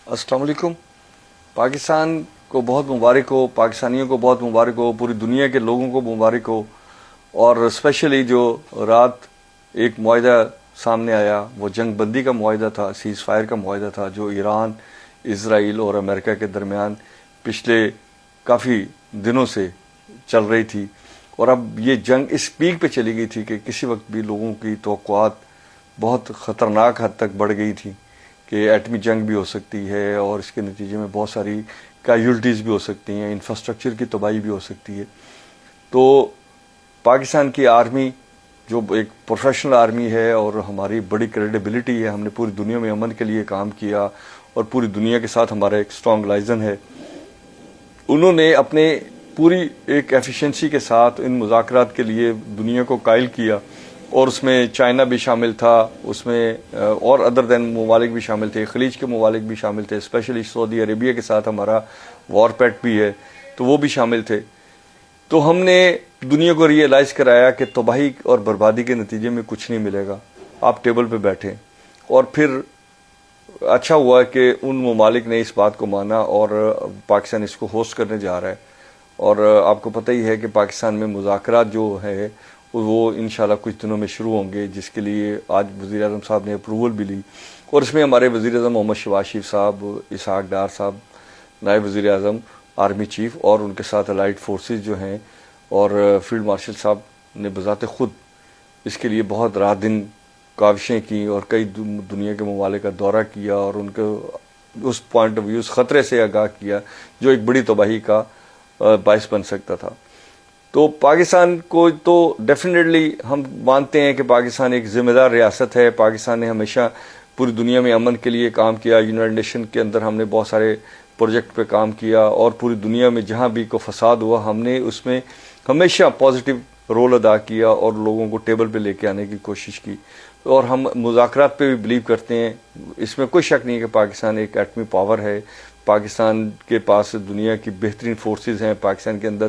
السلام علیکم. پاکستان کو بہت مبارک ہو, پاکستانیوں کو بہت مبارک ہو, پوری دنیا کے لوگوں کو مبارک ہو. اور اسپیشلی جو رات ایک معاہدہ سامنے آیا, وہ جنگ بندی کا معاہدہ تھا, سیز فائر کا معاہدہ تھا, جو ایران, اسرائیل اور امریکہ کے درمیان پچھلے کافی دنوں سے چل رہی تھی. اور اب یہ جنگ اس پیک پہ چلی گئی تھی کہ کسی وقت بھی لوگوں کی توقعات بہت خطرناک حد تک بڑھ گئی تھی کہ ایٹمی جنگ بھی ہو سکتی ہے اور اس کے نتیجے میں بہت ساری کیجولٹیز بھی ہو سکتی ہیں, انفراسٹرکچر کی تباہی بھی ہو سکتی ہے. تو پاکستان کی آرمی جو ایک پروفیشنل آرمی ہے اور ہماری بڑی کریڈیبلٹی ہے, ہم نے پوری دنیا میں امن کے لیے کام کیا اور پوری دنیا کے ساتھ ہمارا ایک اسٹرانگ لائزن ہے. انہوں نے اپنے پوری ایک ایفیشنسی کے ساتھ ان مذاکرات کے لیے دنیا کو قائل کیا, اور اس میں چائنا بھی شامل تھا, اس میں اور ادر دین ممالک بھی شامل تھے, خلیج کے ممالک بھی شامل تھے, اسپیشلی سعودی عربیہ کے ساتھ ہمارا وار پیکٹ بھی ہے تو وہ بھی شامل تھے. تو ہم نے دنیا کو ریئلائز کرایا کہ تباہی اور بربادی کے نتیجے میں کچھ نہیں ملے گا, آپ ٹیبل پہ بیٹھیں. اور پھر اچھا ہوا کہ ان ممالک نے اس بات کو مانا اور پاکستان اس کو ہوسٹ کرنے جا رہا ہے. اور آپ کو پتہ ہی ہے کہ پاکستان میں مذاکرات جو ہے وہ انشاءاللہ کچھ دنوں میں شروع ہوں گے, جس کے لیے آج وزیر اعظم صاحب نے اپروول بھی لی. اور اس میں ہمارے وزیر اعظم محمد شہباز شریف صاحب, اسحاق ڈار صاحب نائب وزیر اعظم آرمی چیف, اور ان کے ساتھ الائڈ فورسز جو ہیں, اور فیلڈ مارشل صاحب نے بذات خود اس کے لیے بہت رات دن کاوشیں کی اور کئی دنیا کے ممالک کا دورہ کیا اور ان کو اس پوائنٹ آف ویو, اس خطرے سے آگاہ کیا جو ایک بڑی تباہی کا باعث بن سکتا تھا. تو پاکستان کو تو ڈیفینیٹلی ہم مانتے ہیں کہ پاکستان ایک ذمہ دار ریاست ہے. پاکستان نے ہمیشہ پوری دنیا میں امن کے لیے کام کیا, یونائٹڈ نیشن کے اندر ہم نے بہت سارے پروجیکٹ پہ کام کیا, اور پوری دنیا میں جہاں بھی کوئی فساد ہوا ہم نے اس میں ہمیشہ پازیٹیو رول ادا کیا اور لوگوں کو ٹیبل پہ لے کے آنے کی کوشش کی. اور ہم مذاکرات پہ بھی بلیو کرتے ہیں, اس میں کوئی شک نہیں کہ پاکستان ایک ایٹمی پاور ہے, پاکستان کے پاس دنیا کی بہترین فورسز ہیں, پاکستان کے اندر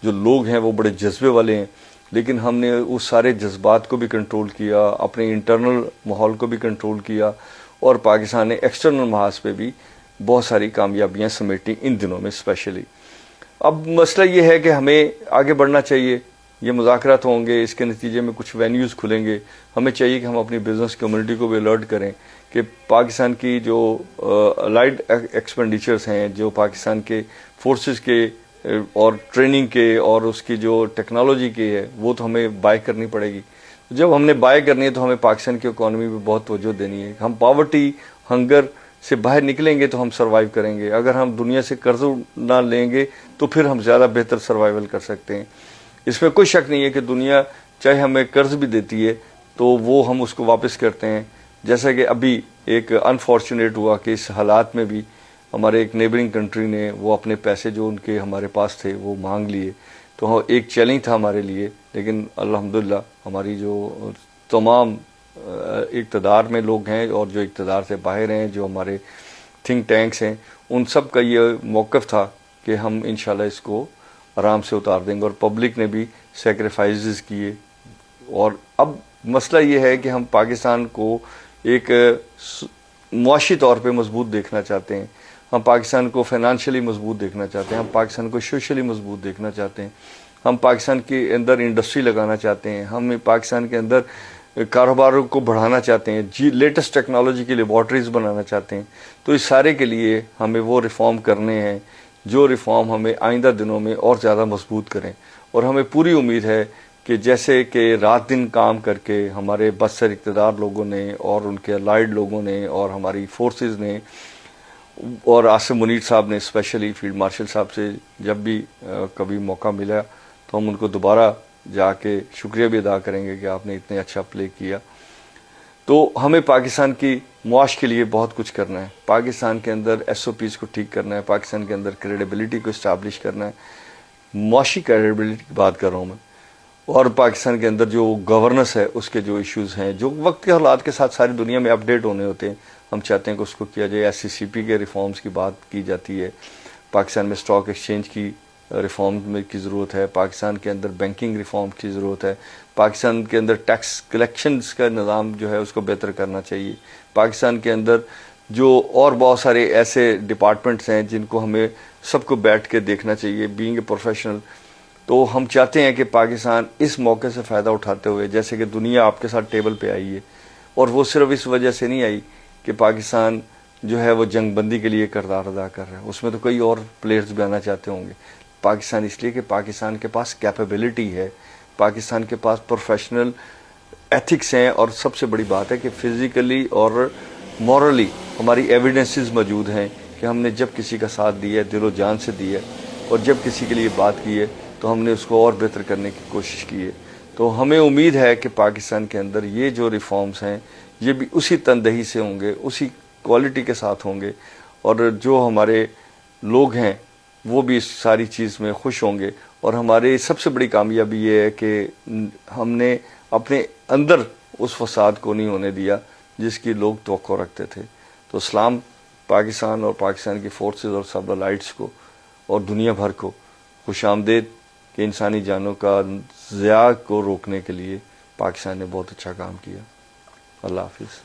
جو لوگ ہیں وہ بڑے جذبے والے ہیں, لیکن ہم نے اس سارے جذبات کو بھی کنٹرول کیا, اپنے انٹرنل ماحول کو بھی کنٹرول کیا, اور پاکستان نے ایکسٹرنل محاذ پہ بھی بہت ساری کامیابیاں سمیٹیں ان دنوں میں اسپیشلی. اب مسئلہ یہ ہے کہ ہمیں آگے بڑھنا چاہیے, یہ مذاکرات ہوں گے, اس کے نتیجے میں کچھ وینیوز کھلیں گے, ہمیں چاہیے کہ ہم اپنی بزنس کمیونٹی کو بھی الرٹ کریں کہ پاکستان کی جو الائڈ ایکسپینڈیچرز ہیں, جو پاکستان کے فورسز کے اور ٹریننگ کے اور اس کی جو ٹیکنالوجی کی ہے, وہ تو ہمیں بائی کرنی پڑے گی. جب ہم نے بائی کرنی ہے تو ہمیں پاکستان کی اکانومی پہ بہت توجہ دینی ہے. ہم پاورٹی, ہنگر سے باہر نکلیں گے تو ہم سروائیو کریں گے. اگر ہم دنیا سے قرض نہ لیں گے تو پھر ہم زیادہ بہتر سروائیول کر سکتے ہیں. اس میں کوئی شک نہیں ہے کہ دنیا چاہے ہمیں قرض بھی دیتی ہے تو وہ ہم اس کو واپس کرتے ہیں. جیسا کہ ابھی ایک انفارچونیٹ ہوا کہ اس حالات میں بھی ہمارے ایک نیبرنگ کنٹری نے وہ اپنے پیسے جو ان کے ہمارے پاس تھے وہ مانگ لیے. تو ایک چیلنج تھا ہمارے لیے, لیکن الحمدللہ ہماری جو تمام اقتدار میں لوگ ہیں اور جو اقتدار سے باہر ہیں, جو ہمارے تھنک ٹینکس ہیں, ان سب کا یہ موقف تھا کہ ہم انشاءاللہ اس کو آرام سے اتار دیں گے. اور پبلک نے بھی سیکریفائزز کیے. اور اب مسئلہ یہ ہے کہ ہم پاکستان کو ایک معاشی طور پہ مضبوط دیکھنا چاہتے ہیں, ہم پاکستان کو فائنانشلی مضبوط دیکھنا چاہتے ہیں, ہم پاکستان کو سوشلی مضبوط دیکھنا چاہتے ہیں, ہم پاکستان کے اندر انڈسٹری لگانا چاہتے ہیں, ہم پاکستان کے اندر کاروباروں کو بڑھانا چاہتے ہیں, لیٹسٹ ٹیکنالوجی کی لیبارٹریز بنانا چاہتے ہیں. تو اس سارے کے لیے ہمیں وہ ریفارم کرنے ہیں جو ریفارم ہمیں آئندہ دنوں میں اور زیادہ مضبوط کریں. اور ہمیں پوری امید ہے کہ جیسے کہ رات دن کام کر کے ہمارے بسر اقتدار لوگوں نے اور ان کے الائڈ لوگوں نے اور ہماری فورسز نے اور عاصم منیر صاحب نے اسپیشلی فیلڈ مارشل صاحب سے جب بھی کبھی موقع ملا تو ہم ان کو دوبارہ جا کے شکریہ بھی ادا کریں گے کہ آپ نے اتنے اچھا پلے کیا. تو ہمیں پاکستان کی معاش کے لیے بہت کچھ کرنا ہے, پاکستان کے اندر ایس او پیز کو ٹھیک کرنا ہے, پاکستان کے اندر کریڈیبلٹی کو اسٹیبلش کرنا ہے, معاشی کریڈیبلٹی کی بات کر رہا ہوں میں, اور پاکستان کے اندر جو گورننس ہے اس کے جو ایشوز ہیں جو وقت کے حالات کے ساتھ ساری دنیا میں اپڈیٹ ہونے ہوتے ہیں, ہم چاہتے ہیں کہ اس کو کیا جائے. ایس سی سی پی کے ریفارمز کی بات کی جاتی ہے, پاکستان میں اسٹاک ایکسچینج کی ریفارم کی ضرورت ہے, پاکستان کے اندر بینکنگ ریفارم کی ضرورت ہے, پاکستان کے اندر ٹیکس کلیکشنز کا نظام جو ہے اس کو بہتر کرنا چاہیے, پاکستان کے اندر جو اور بہت سارے ایسے ڈپارٹمنٹس ہیں جن کو ہمیں سب کو بیٹھ کے دیکھنا چاہیے بینگ اے پروفیشنل. تو ہم چاہتے ہیں کہ پاکستان اس موقع سے فائدہ اٹھاتے ہوئے، جیسے کہ دنیا آپ کے ساتھ ٹیبل پہ آئی ہے، اور وہ صرف اس وجہ سے نہیں آئی کہ پاکستان جو ہے وہ جنگ بندی کے لیے کردار ادا کر رہا ہے، اس میں تو کئی اور پلیئرز بھی آنا چاہتے ہوں گے. پاکستان اس لیے کہ پاکستان کے پاس کیپیبلٹی ہے، پاکستان کے پاس پروفیشنل ایتھکس ہیں، اور سب سے بڑی بات ہے کہ فزیکلی اور مورلی ہماری ایویڈنسز موجود ہیں کہ ہم نے جب کسی کا ساتھ دیا ہے، دل و جان سے دیا ہے، اور جب کسی کے لیے بات کی ہے تو ہم نے اس کو اور بہتر کرنے کی کوشش کی ہے. تو ہمیں امید ہے کہ پاکستان کے اندر یہ جو ریفارمز ہیں یہ بھی اسی تندہی سے ہوں گے، اسی کوالٹی کے ساتھ ہوں گے، اور جو ہمارے لوگ ہیں وہ بھی اس ساری چیز میں خوش ہوں گے. اور ہماری سب سے بڑی کامیابی یہ ہے کہ ہم نے اپنے اندر اس فساد کو نہیں ہونے دیا جس کی لوگ توقع رکھتے تھے. تو اسلام پاکستان اور پاکستان کی فورسز اور سب لائٹس کو اور دنیا بھر کو خوش آمدید کہ انسانی جانوں کا ضیاع کو روکنے کے لیے پاکستان نے بہت اچھا کام کیا. اللہ حافظ.